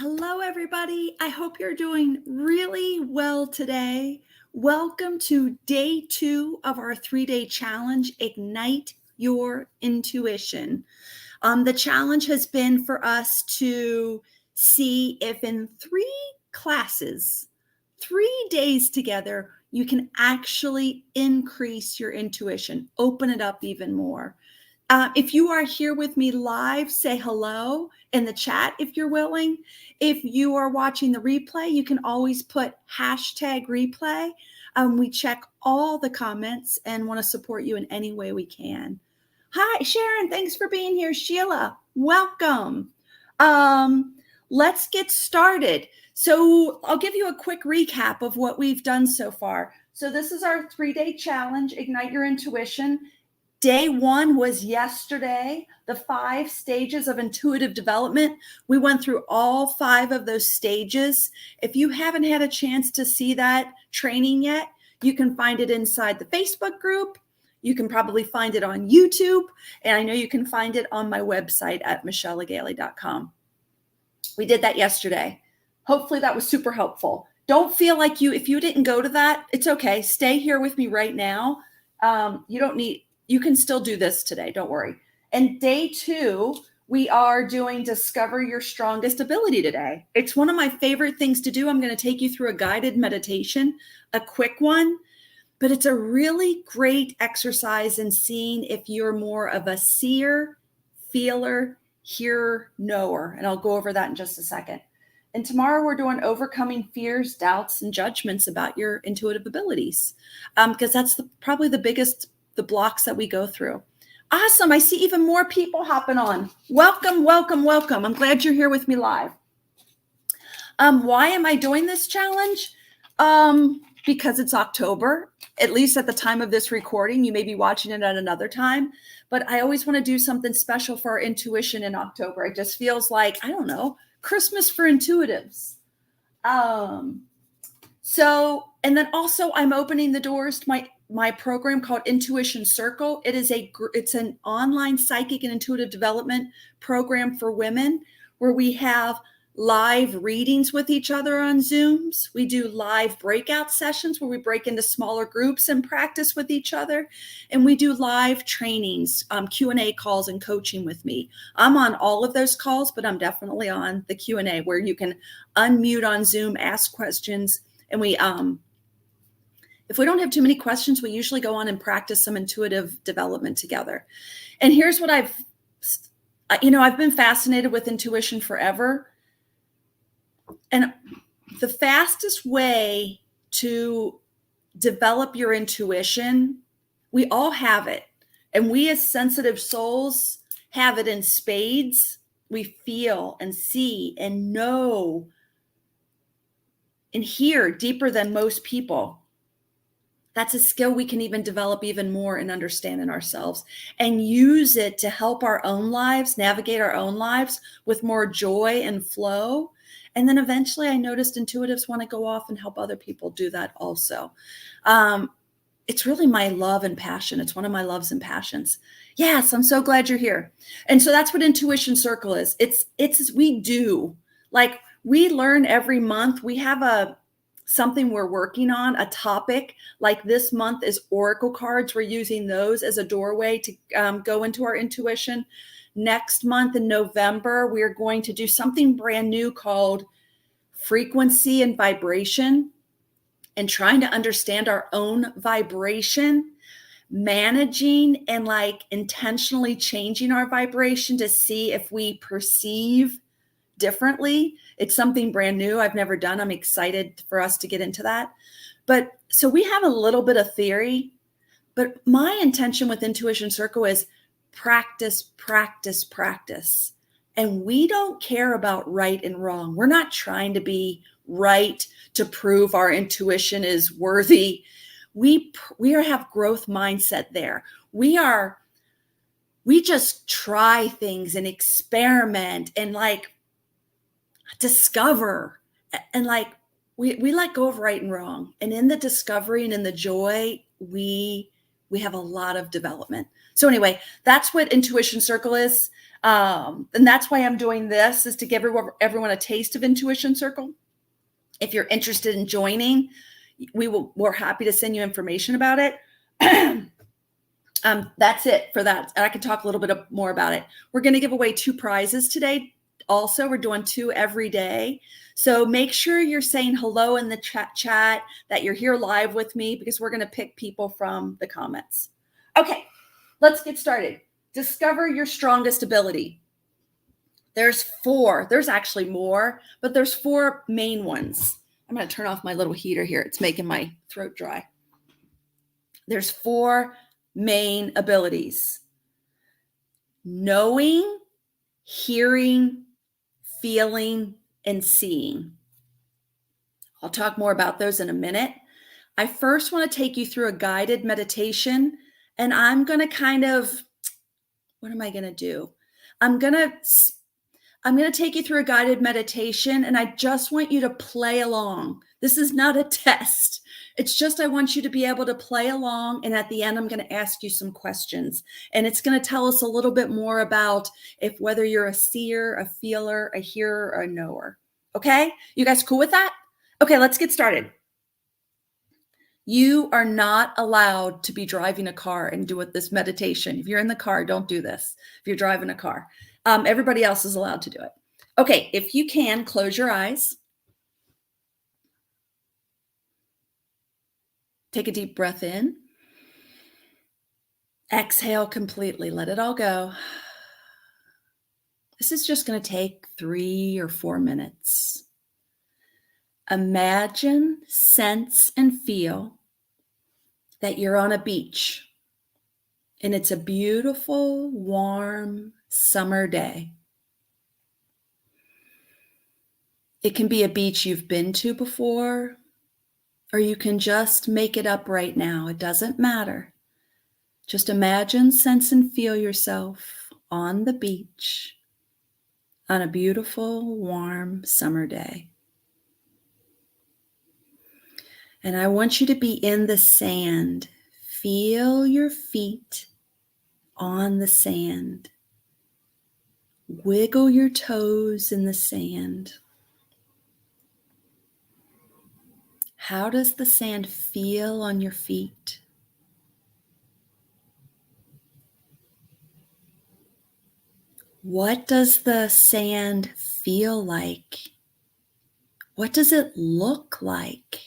Hello, everybody. I hope you're doing really well today. Welcome to day 2 of our 3-day challenge, Ignite Your Intuition. The challenge has been for us to see if in 3 days together, you can actually increase your intuition, open it up even more. If you are here with me live, say hello in the chat if you're willing. If you are watching the replay, you can always put hashtag replay. We check all the comments and want to support you in any way we can. Hi, Sharon. Thanks for being here. Sheila, welcome. Let's get started. So I'll give you a quick recap of what we've done so far. So this is our 3-day challenge, Ignite Your Intuition. Day 1 was yesterday, the 5 stages of intuitive development. We went through all 5 of those stages. If you haven't had a chance to see that training yet, you can find it inside the Facebook group. You can probably find it on YouTube, and I know you can find it on my website at michelleagaly.com. We did that yesterday. Hopefully that was super helpful. Don't feel like if you didn't go to that, it's okay. Stay here with me right now. You can still do this today. Don't worry. And day 2, we are doing Discover Your Strongest Ability today. It's one of my favorite things to do. I'm going to take you through a guided meditation, a quick one, but it's a really great exercise in seeing if you're more of a seer, feeler, hearer, knower. And I'll go over that in just a second. And tomorrow we're doing Overcoming Fears, Doubts, and Judgments about your intuitive abilities, because that's probably the blocks that we go through. Awesome. I see even more people hopping on. Welcome, welcome, welcome. I'm glad you're here with me live. Why am I doing this challenge? Because it's October, at least at the time of this recording. You may be watching it at another time, but I always want to do something special for our intuition in October. It just feels like, I don't know, Christmas for intuitives. And then also I'm opening the doors to my program called Intuition Circle. It's an online psychic and intuitive development program for women where we have live readings with each other on Zooms. We do live breakout sessions where we break into smaller groups and practice with each other. And we do live trainings, Q&A calls and coaching with me. I'm on all of those calls, but I'm definitely on the Q&A where you can unmute on Zoom, ask questions. And if we don't have too many questions, we usually go on and practice some intuitive development together. And here's what I've been fascinated with intuition forever. And the fastest way to develop your intuition, we all have it. And we as sensitive souls have it in spades. We feel and see and know and hear deeper than most people. That's a skill we can even develop even more and understand in ourselves and use it to help our own lives, navigate our own lives with more joy and flow. And then eventually I noticed intuitives want to go off and help other people do that also. It's really my love and passion. It's one of my loves and passions. Yes, I'm so glad you're here. And so that's what Intuition Circle is. We learn every month. We have something we're working on, a topic. Like this month is oracle cards. We're using those as a doorway to go into our intuition. Next month in November, we're going to do something brand new called frequency and vibration, and trying to understand our own vibration, managing and intentionally changing our vibration to see if we perceive differently. It's something brand new I've never done. I'm excited for us to get into that. But so we have a little bit of theory, but my intention with Intuition Circle is practice, practice, practice. And we don't care about right and wrong. We're not trying to be right to prove our intuition is worthy. We have growth mindset there. We just try things and experiment and discover, and we let go of right and wrong. And in the discovery and in the joy, we have a lot of development. So anyway, that's what Intuition Circle is. And that's why I'm doing this, is to give everyone a taste of Intuition Circle. If you're interested in joining, we're happy to send you information about it. That's it for that. And I can talk a little bit more about it. We're going to give away 2 prizes today. Also, we're doing 2 every day. So make sure you're saying hello in the chat, that you're here live with me, because we're going to pick people from the comments. Okay, let's get started. Discover your strongest ability. There's 4. There's actually more, but there's 4 main ones. I'm going to turn off my little heater here. It's making my throat dry. There's 4 main abilities: knowing, hearing, feeling, and seeing. I'll talk more about those in a minute. I first want to take you through a guided meditation, and I'm going to what am I going to do? I'm going to take you through a guided meditation, and I just want you to play along. This is not a test. It's just, I want you to be able to play along. And at the end, I'm going to ask you some questions, and it's going to tell us a little bit more about whether you're a seer, a feeler, a hearer, or a knower. Okay. You guys cool with that? Okay, let's get started. You are not allowed to be driving a car and do this meditation. If you're in the car, don't do this. If you're driving a car, everybody else is allowed to do it. Okay, if you can, close your eyes. Take a deep breath in. Exhale completely. Let it all go. This is just going to take 3 or 4 minutes. Imagine, sense, and feel that you're on a beach, and it's a beautiful, warm summer day. It can be a beach you've been to before, or you can just make it up right now. It doesn't matter. Just imagine, sense, and feel yourself on the beach on a beautiful, warm summer day. And I want you to be in the sand. Feel your feet on the sand. Wiggle your toes in the sand. How does the sand feel on your feet? What does the sand feel like? What does it look like?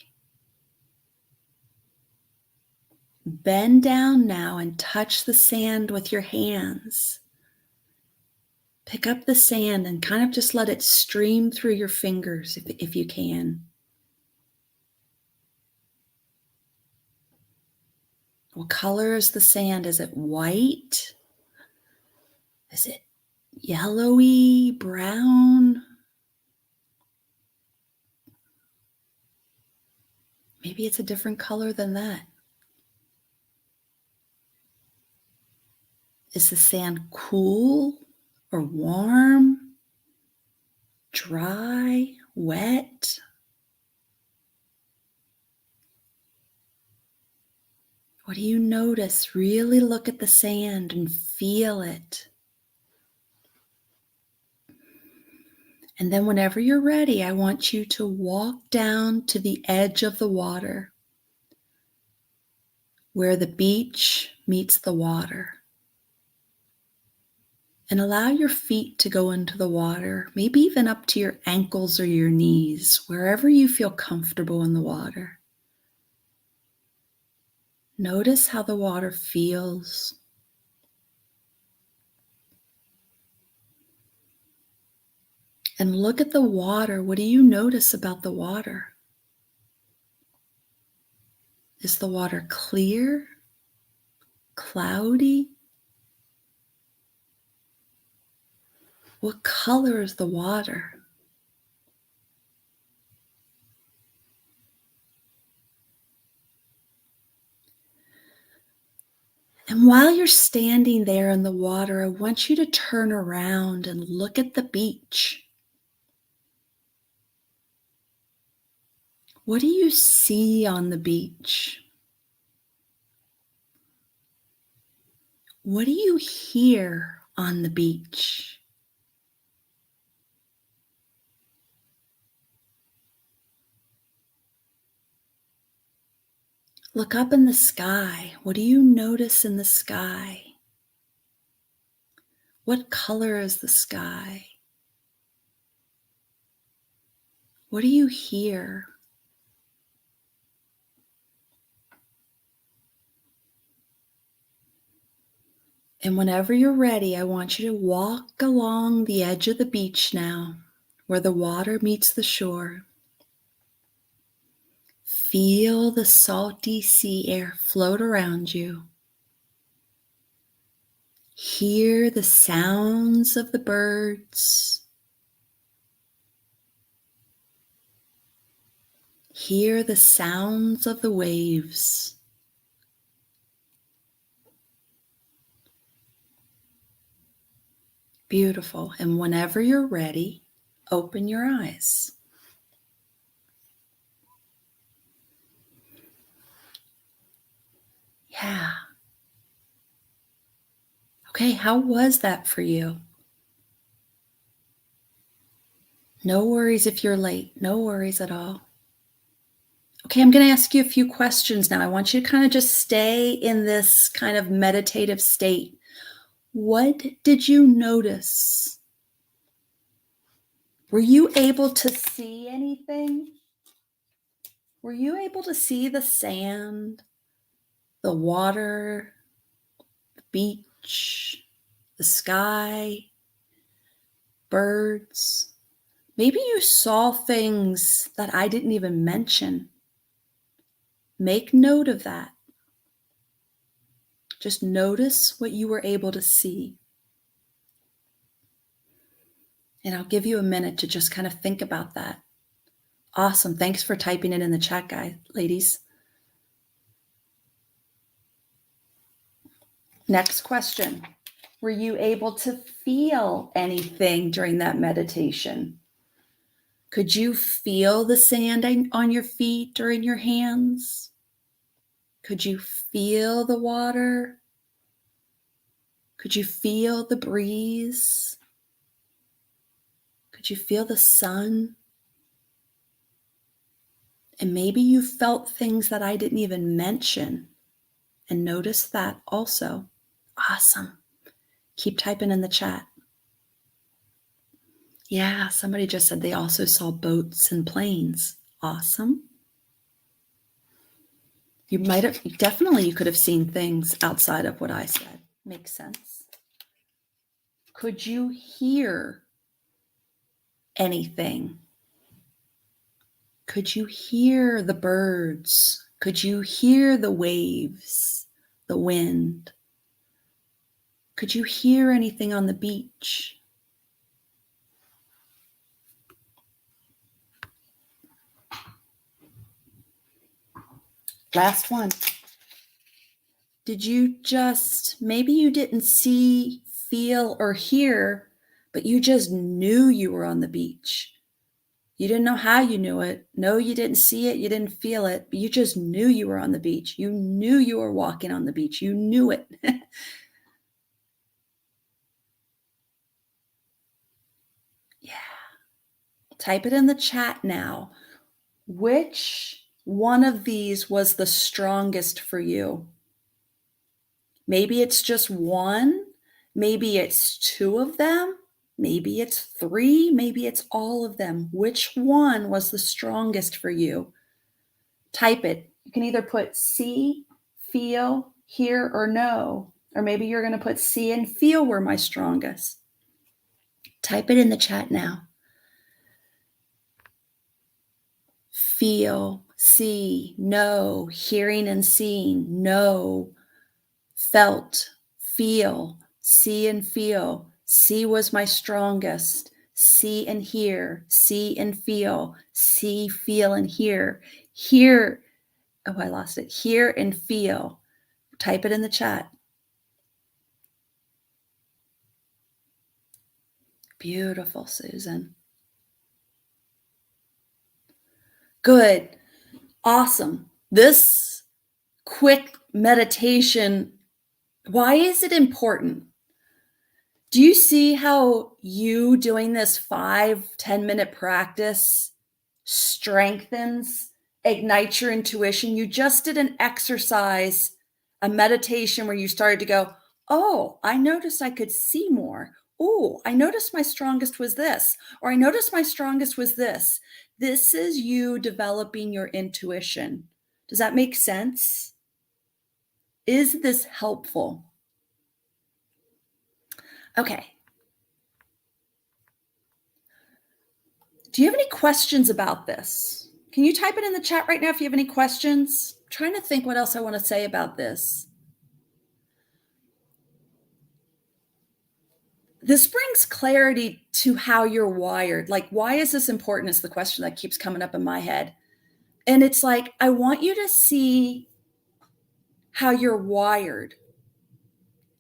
Bend down now and touch the sand with your hands. Pick up the sand and kind of just let it stream through your fingers if you can. What color is the sand? Is it white? Is it yellowy, brown? Maybe it's a different color than that. Is the sand cool or warm? Dry, wet? What do you notice? Really look at the sand and feel it. And then whenever you're ready, I want you to walk down to the edge of the water, where the beach meets the water. And allow your feet to go into the water, maybe even up to your ankles or your knees, wherever you feel comfortable in the water. Notice how the water feels. And look at the water. What do you notice about the water? Is the water clear? Cloudy? What color is the water? And while you're standing there in the water, I want you to turn around and look at the beach. What do you see on the beach? What do you hear on the beach. Look up in the sky. What do you notice in the sky? What color is the sky? What do you hear? And whenever you're ready, I want you to walk along the edge of the beach now, where the water meets the shore. Feel the salty sea air float around you. Hear the sounds of the birds. Hear the sounds of the waves. Beautiful. And whenever you're ready, open your eyes. Yeah. Okay, how was that for you? No worries if you're late. No worries at all. Okay, I'm going to ask you a few questions now. I want you to kind of just stay in this kind of meditative state. What did you notice? Were you able to see anything? Were you able to see the sand, the water, the beach, the sky, birds? Maybe you saw things that I didn't even mention. Make note of that. Just notice what you were able to see. And I'll give you a minute to just kind of think about that. Awesome. Thanks for typing it in the chat, guys, ladies. Next question. Were you able to feel anything during that meditation? Could you feel the sand on your feet or in your hands? Could you feel the water? Could you feel the breeze? Could you feel the sun? And maybe you felt things that I didn't even mention and notice that also. Awesome. Keep typing in the chat. Yeah, somebody just said they also saw boats and planes. Awesome. You could have seen things outside of what I said. Makes sense. Could you hear anything? Could you hear the birds? Could you hear the waves, the wind? Could you hear anything on the beach? Last one. Did you maybe you didn't see, feel, or hear, but you just knew you were on the beach. You didn't know how you knew it. No, you didn't see it. You didn't feel it, but you just knew you were on the beach. You knew you were walking on the beach. You knew it. Yeah. Type it in the chat now. Which one of these was the strongest for you? Maybe it's just one. Maybe it's two of them. Maybe it's three. Maybe it's all of them. Which one was the strongest for you? Type it. You can either put see, feel, hear, or know. Or maybe you're going to put see and feel were my strongest. Type it in the chat now. Feel, see, know, hearing and seeing, know, felt, feel, see and feel. See was my strongest. See and hear, see and feel, see, feel, and hear. Hear, oh, I lost it. Hear and feel. Type it in the chat. Beautiful, Susan. Good. Awesome. This quick meditation, why is it important? Do you see how you doing this 5-10 minute practice strengthens, ignites your intuition? You just did an exercise, a meditation where you started to go, oh, I noticed I could see more. Oh, I noticed my strongest was this, or I noticed my strongest was this. This is you developing your intuition. Does that make sense? Is this helpful? Okay. Do you have any questions about this? Can you type it in the chat right now if you have any questions? I'm trying to think what else I want to say about this. This brings clarity to how you're wired. Like, why is this important is the question that keeps coming up in my head. And it's like, I want you to see how you're wired.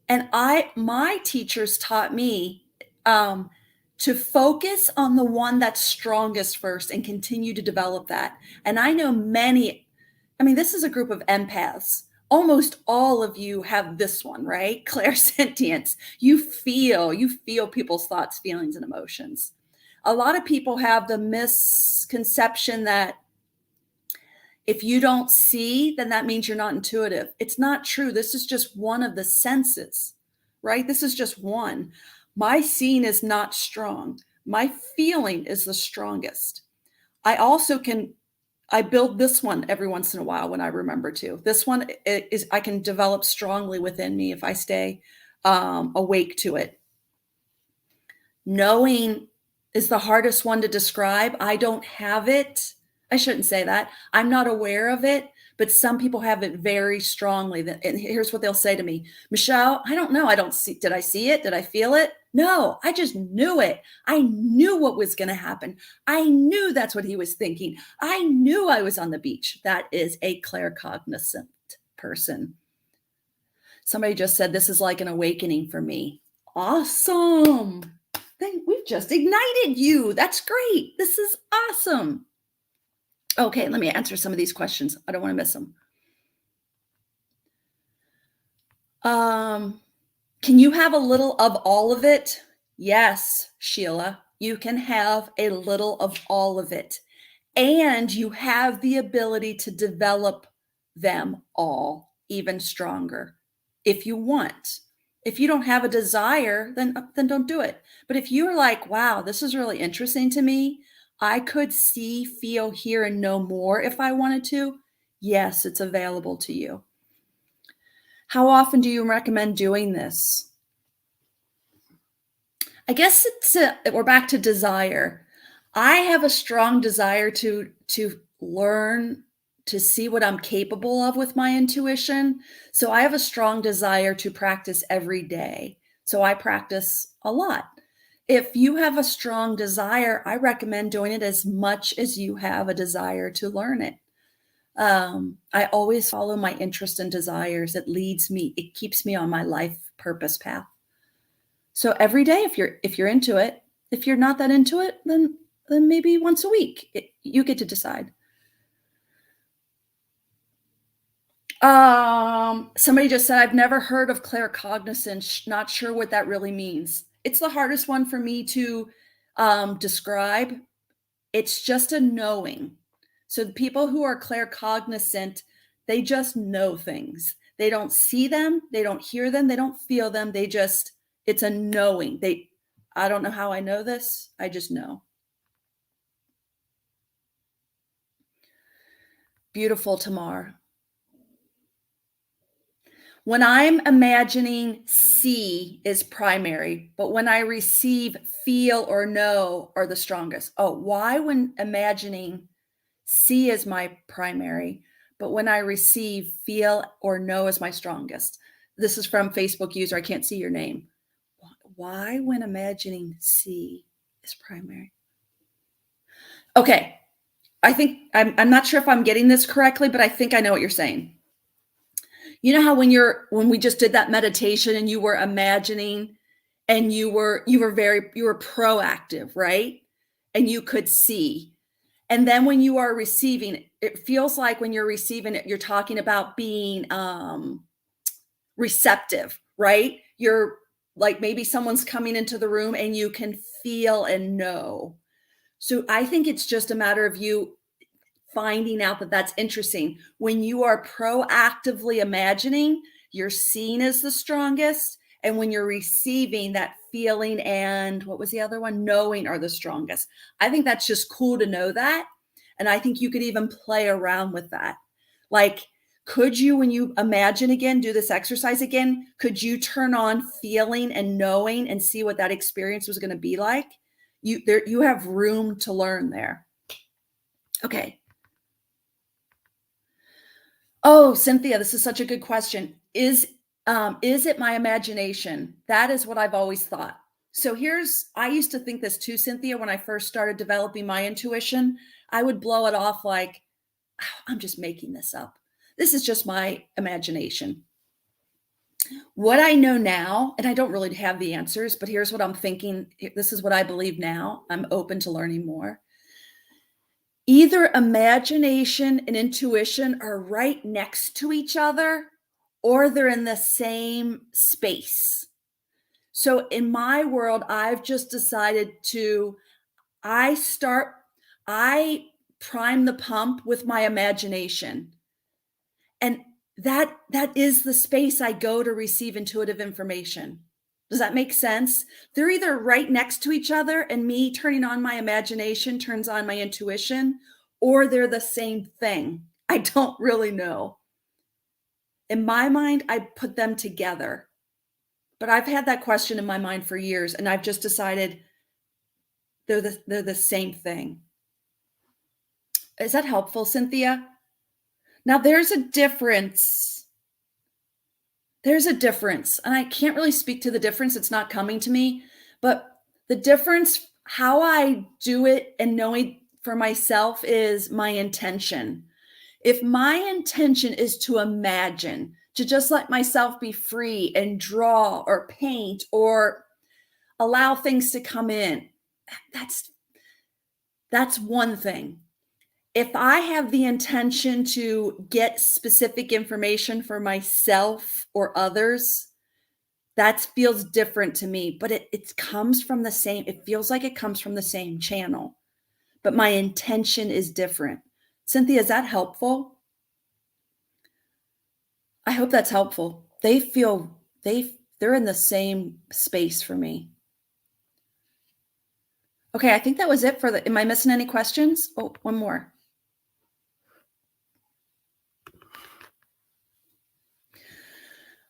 And my teachers taught me to focus on the one that's strongest first and continue to develop that. And I know this is a group of empaths. Almost all of you have this one, right? Clairsentience. You feel people's thoughts, feelings, and emotions. A lot of people have the misconception that if you don't see, then that means you're not intuitive. It's not true. This is just one of the senses, right? This is just one. My seeing is not strong. My feeling is the strongest. I build this one every once in a while when I remember to. This one I can develop strongly within me if I stay awake to it. Knowing is the hardest one to describe. I don't have it. I shouldn't say that. I'm not aware of it, but some people have it very strongly. And here's what they'll say to me, Michelle, I don't know. Did I see it? Did I feel it? No, I just knew it. I knew what was going to happen. I knew that's what he was thinking. I knew I was on the beach. That is a claircognizant person. Somebody just said, this is like an awakening for me. Awesome. Then we've just ignited you. That's great. This is awesome. Okay, let me answer some of these questions. I don't want to miss them. Can you have a little of all of it? Yes, Sheila, you can have a little of all of it. And you have the ability to develop them all even stronger if you want. If you don't have a desire, then don't do it. But if you're like, wow, this is really interesting to me, I could see, feel, hear, and know more if I wanted to. Yes, it's available to you. How often do you recommend doing this? I guess we're back to desire. I have a strong desire to learn, to see what I'm capable of with my intuition. So I have a strong desire to practice every day. So I practice a lot. If you have a strong desire, I recommend doing it as much as you have a desire to learn it. I always follow my interest and desires. It keeps me on my life purpose path. So every day, if you're into it, if you're not that into it, then maybe once a week, you get to decide. Somebody just said, I've never heard of claircognizance. Not sure what that really means. It's the hardest one for me to describe. It's just a knowing. So the people who are claircognizant, they just know things. They don't see them. They don't hear them. They don't feel them. It's a knowing. I don't know how I know this. I just know. Beautiful, Tamar. When I'm imagining, see is primary, but when I receive, feel, or know are the strongest. Oh, why when imagining, see is my primary, but when I receive, feel, or know is my strongest? This is from Facebook user. I can't see your name. Why when imagining, see is primary? Okay. I think I'm not sure if I'm getting this correctly, but I think I know what you're saying. You know how when we just did that meditation and you were imagining and you were proactive, right? And you could see. And then when you are receiving, it feels like when you're receiving it, you're talking about being receptive, right? You're like maybe someone's coming into the room and you can feel and know. So I think it's just a matter of you finding out that that's interesting. When you are proactively imagining, you're seen as the strongest. And when you're receiving, that feeling and what was the other one? Knowing are the strongest. I think that's just cool to know that. And I think you could even play around with that. Like, could you, when you imagine again, do this exercise again, could you turn on feeling and knowing and see what that experience was going to be like? You have room to learn there. Okay. Oh, Cynthia, this is such a good question. Is it my imagination? That is what I've always thought. So I used to think this too, Cynthia, when I first started developing my intuition. I would blow it off like, "Oh, I'm just making this up. This is just my imagination." What I know now, and I don't really have the answers, but here's what I'm thinking. This is what I believe now. I'm open to learning more. Either imagination and intuition are right next to each other, or they're in the same space. So in my world, I've just decided I start, I prime the pump with my imagination. And that is the space I go to receive intuitive information. Does that make sense? They're either right next to each other and me turning on my imagination turns on my intuition, or they're the same thing. I don't really know. In my mind, I put them together. But I've had that question in my mind for years, and I've just decided they're the same thing. Is that helpful, Cynthia? Now there's a difference. There's a difference, and I can't really speak to the difference. It's not coming to me, but the difference, how I do it and knowing for myself is my intention. If my intention is to imagine, to just let myself be free and draw or paint or allow things to come in, that's one thing. If I have the intention to get specific information for myself or others, that feels different to me, but it comes from the same, it feels like it comes from the same channel, but my intention is different. Cynthia, is that helpful? I hope that's helpful. They're in the same space for me. Okay, I think that was it am I missing any questions? Oh, one more.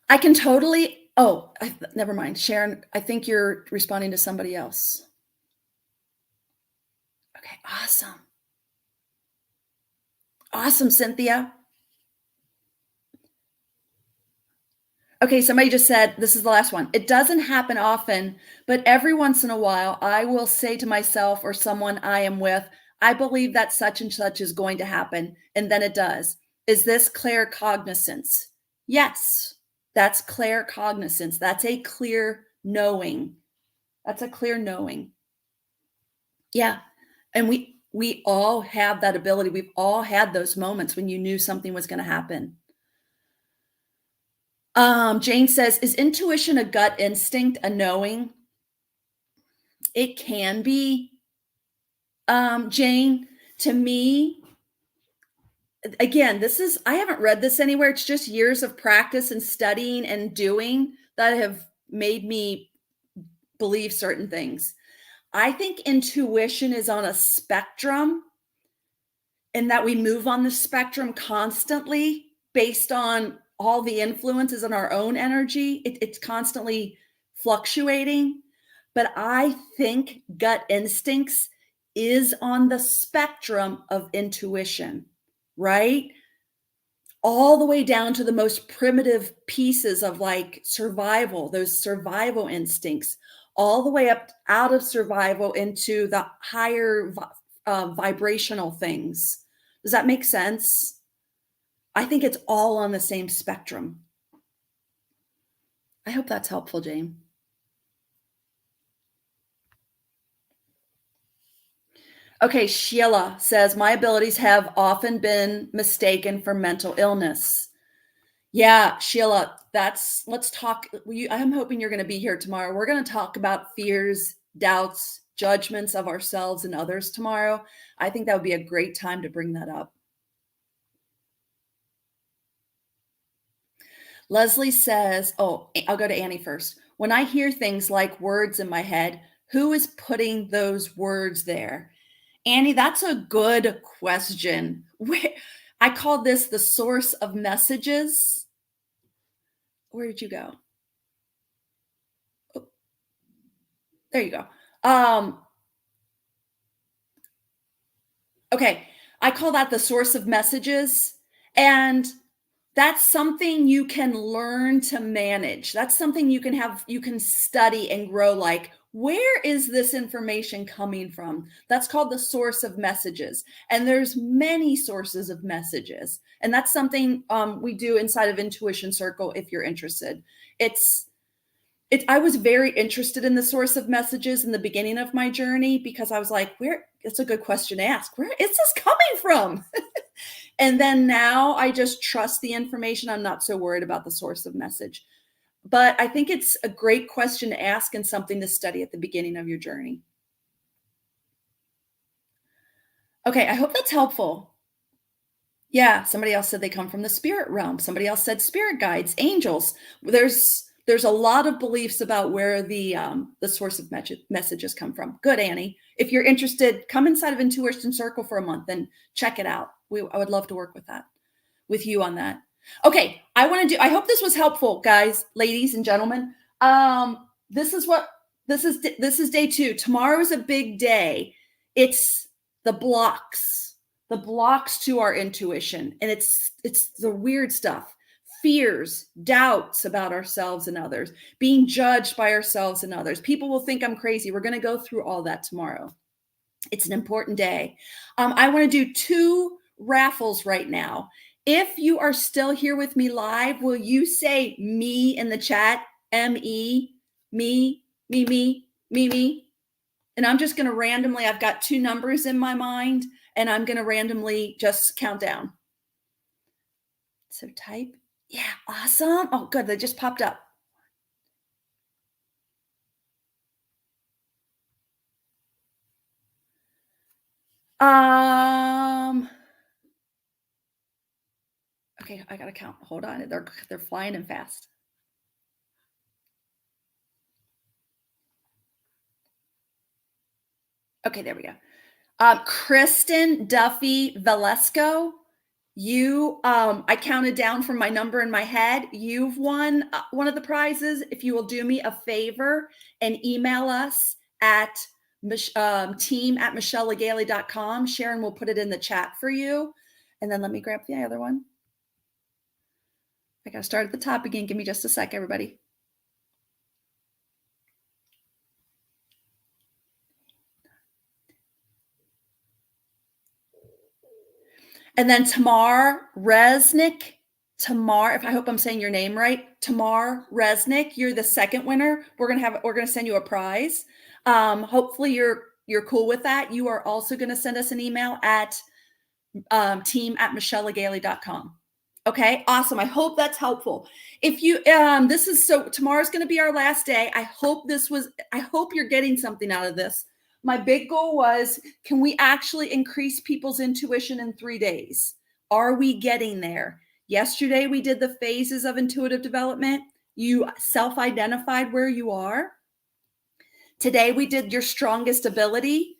I can totally, never mind. Sharon, I think you're responding to somebody else. Okay, awesome. Awesome, Cynthia. Okay, somebody just said, this is the last one. It doesn't happen often, but every once in a while, I will say to myself or someone I am with, I believe that such and such is going to happen. And then it does. Is this claircognizance? Yes, that's claircognizance. That's a clear knowing. That's a clear knowing. Yeah. And we all have that ability. We've all had those moments when you knew something was going to happen. Jane says, is intuition a gut instinct, a knowing? It can be, Jane. To me, again, I haven't read this anywhere. It's just years of practice and studying and doing that have made me believe certain things. I think intuition is on a spectrum and that we move on the spectrum constantly based on all the influences in our own energy. It's constantly fluctuating. But I think gut instincts is on the spectrum of intuition, right? All the way down to the most primitive pieces of like survival, those survival instincts, all the way up out of survival into the higher vibrational things. Does that make sense? I think it's all on the same spectrum. I hope that's helpful, Jane. Okay, Sheila says, my abilities have often been mistaken for mental illness. Yeah, Sheila, let's talk. I'm hoping you're going to be here tomorrow. We're going to talk about fears, doubts, judgments of ourselves and others tomorrow. I think that would be a great time to bring that up. Leslie says, oh, I'll go to Annie first. When I hear things like words in my head, who is putting those words there? Annie, that's a good question. I call this the source of messages. Where did you go? Oh, there you go. Okay, I call that the source of messages. And that's something you can learn to manage. That's something you can study and grow. Like, where is this information coming from? That's called the source of messages. And there's many sources of messages. And that's something we do inside of Intuition Circle if you're interested. I was very interested in the source of messages in the beginning of my journey because I was like, it's a good question to ask. Where is this coming from? And then now I just trust the information. I'm not so worried about the source of message. But I think it's a great question to ask and something to study at the beginning of your journey. Okay, I hope that's helpful. Yeah, somebody else said they come from the spirit realm. Somebody else said spirit guides, angels. There's a lot of beliefs about where the source of messages come from. Good, Annie. If you're interested, come inside of Intuition Circle for a month and check it out. I would love to work with you on that. Okay, I hope this was helpful, guys, ladies and gentlemen. This is day 2. Tomorrow is a big day. It's the blocks to our intuition, and it's the weird stuff. Fears, doubts about ourselves and others, being judged by ourselves and others. People will think I'm crazy. We're going to go through all that tomorrow. It's an important day. I want to do 2 raffles right now. If you are still here with me live, will you say me in the chat? M-E, me, me, me, me, me. And I'm just going to randomly, I've got 2 numbers in my mind, and I'm going to randomly just count down. So type, yeah, awesome. Oh, good. They just popped up. Okay, I got to count. Hold on. They're flying and fast. Okay, there we go. Kristen Duffy Velasco, I counted down from my number in my head. You've won one of the prizes. If you will do me a favor and email us at team@michellelegale.com. Sharon will put it in the chat for you. And then let me grab the other one. I got to start at the top again. Give me just a sec, everybody. And then Tamar Resnick. Tamar, if I hope I'm saying your name right, Tamar Resnick, you're the second winner. We're gonna send you a prize. Hopefully you're cool with that. You are also going to send us an email at team@michellelegale.com. Okay, awesome. I hope that's helpful. If you tomorrow's going to be our last day. I hope you're getting something out of this. My big goal was, can we actually increase people's intuition in 3 days? Are we getting there? Yesterday, we did the phases of intuitive development. You self-identified where you are. Today, we did your strongest ability.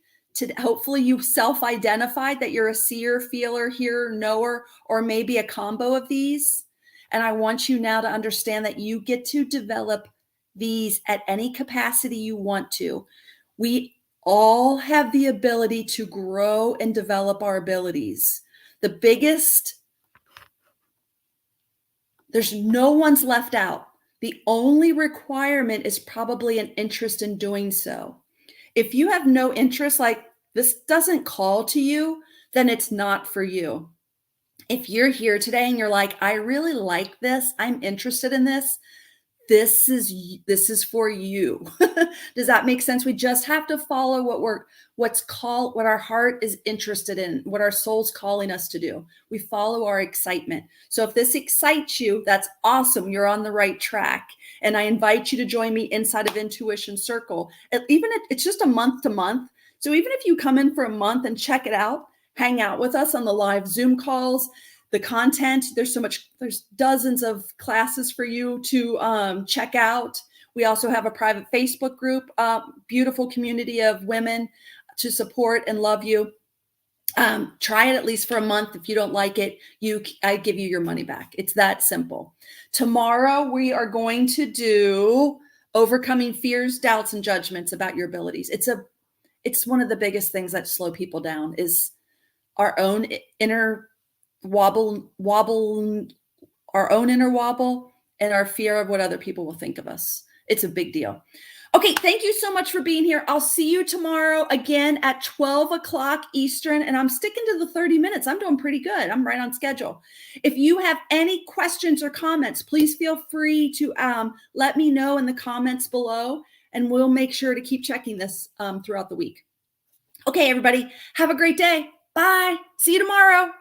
Hopefully you self-identified that you're a seer, feeler, hearer, knower, or maybe a combo of these. And I want you now to understand that you get to develop these at any capacity you want to. We all have the ability to grow and develop our abilities. There's no one's left out. The only requirement is probably an interest in doing so. If you have no interest, like this doesn't call to you, then it's not for you. If you're here today and you're like, I really like this, I'm interested in this, This is for you. Does that make sense? We just have to follow what our heart is interested in, what our soul's calling us to do. We follow our excitement. So if this excites you, that's awesome. You're on the right track. And I invite you to join me inside of Intuition Circle. It's just a month to month. So even if you come in for a month and check it out, hang out with us on the live Zoom calls, the content, there's dozens of classes for you to check out. We also have a private Facebook group, beautiful community of women to support and love you. Try it at least for a month. If you don't like it, I give you your money back. It's that simple. Tomorrow we are going to do overcoming fears, doubts, and judgments about your abilities. It's one of the biggest things that slow people down is our own inner wobble, our own inner wobble, and our fear of what other people will think of us. It's a big deal. Okay, thank you so much for being here. I'll see you tomorrow again at 12 o'clock Eastern, and I'm sticking to the 30 minutes. I'm doing pretty good. I'm right on schedule. If you have any questions or comments, please feel free to let me know in the comments below, and we'll make sure to keep checking this throughout the week. Okay, everybody, have a great day. Bye. See you tomorrow.